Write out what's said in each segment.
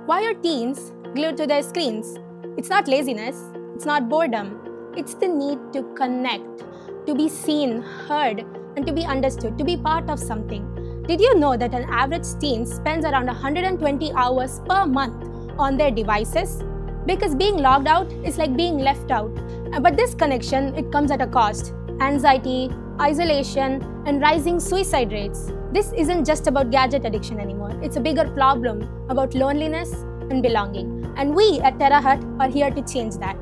Why are teens glued to their screens? It's not laziness, it's not boredom, it's the need to connect, to be seen, heard, and to be understood, to be part of something. Did you know that an average teen spends around 120 hours per month on their devices? Because being logged out is like being left out. But this connection, it comes at a cost. Anxiety, isolation, and rising suicide rates. This isn't just about gadget addiction anymore. It's a bigger problem about loneliness and belonging. And we at Terra Hut are here to change that.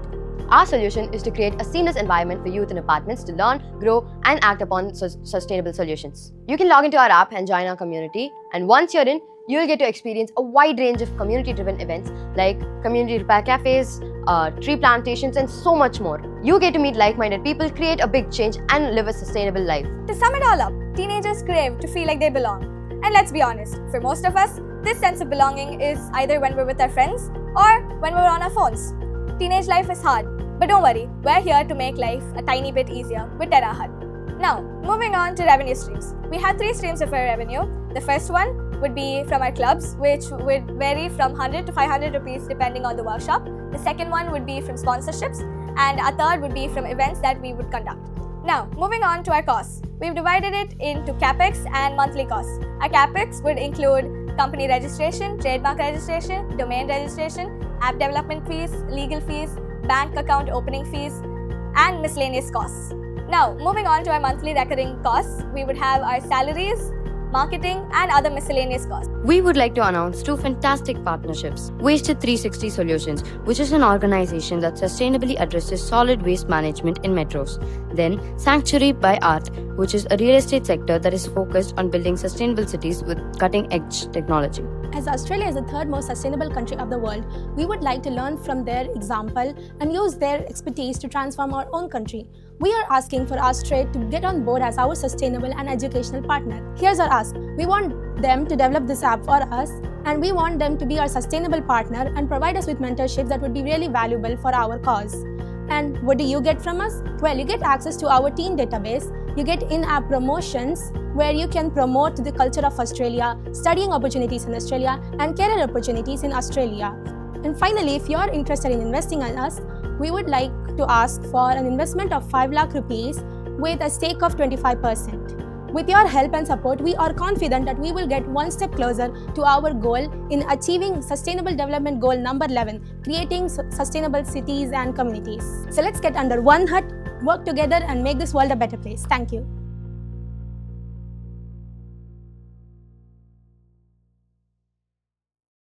Our solution is to create a seamless environment for youth in apartments to learn, grow, and act upon sustainable solutions. You can log into our app and join our community, and once you're in, you'll get to experience a wide range of community-driven events like community repair cafes, tree plantations, and so much more. You get to meet like-minded people, create a big change, and live a sustainable life. To sum it all up, teenagers crave to feel like they belong. And let's be honest, for most of us, this sense of belonging is either when we're with our friends or when we're on our phones. Teenage life is hard, but don't worry, we're here to make life a tiny bit easier with Terra Hut. Now, moving on to revenue streams. We have 3 streams of our revenue. The first one would be from our clubs, which would vary from 100 to 500 rupees depending on the workshop. The second one would be from sponsorships, and our third would be from events that we would conduct. Now, moving on to our costs. We've divided it into capex and monthly costs. Our capex would include company registration, trademark registration, domain registration, app development fees, legal fees, bank account opening fees, and miscellaneous costs. Now, moving on to our monthly recurring costs, we would have our salaries, marketing, and other miscellaneous costs. We would like to announce 2 fantastic partnerships. Wasted 360 Solutions, which is an organization that sustainably addresses solid waste management in metros. Then Sanctuary by Art, which is a real estate sector that is focused on building sustainable cities with cutting-edge technology. As Australia is the 3rd most sustainable country of the world, we would like to learn from their example and use their expertise to transform our own country. We are asking for Austrade to get on board as our sustainable and educational partner. Here's our ask. We want them to develop this app for us, and we want them to be our sustainable partner and provide us with mentorships that would be really valuable for our cause. And what do you get from us? Well, you get access to our teen database, you get in-app promotions where you can promote the culture of Australia, studying opportunities in Australia, and career opportunities in Australia. And finally, if you're interested in investing in us, we would like to ask for an investment of 5 lakh rupees with a stake of 25%. With your help and support, we are confident that we will get one step closer to our goal in achieving Sustainable Development Goal number 11, creating sustainable cities and communities. So let's get under one hut, work together, and make this world a better place. Thank you.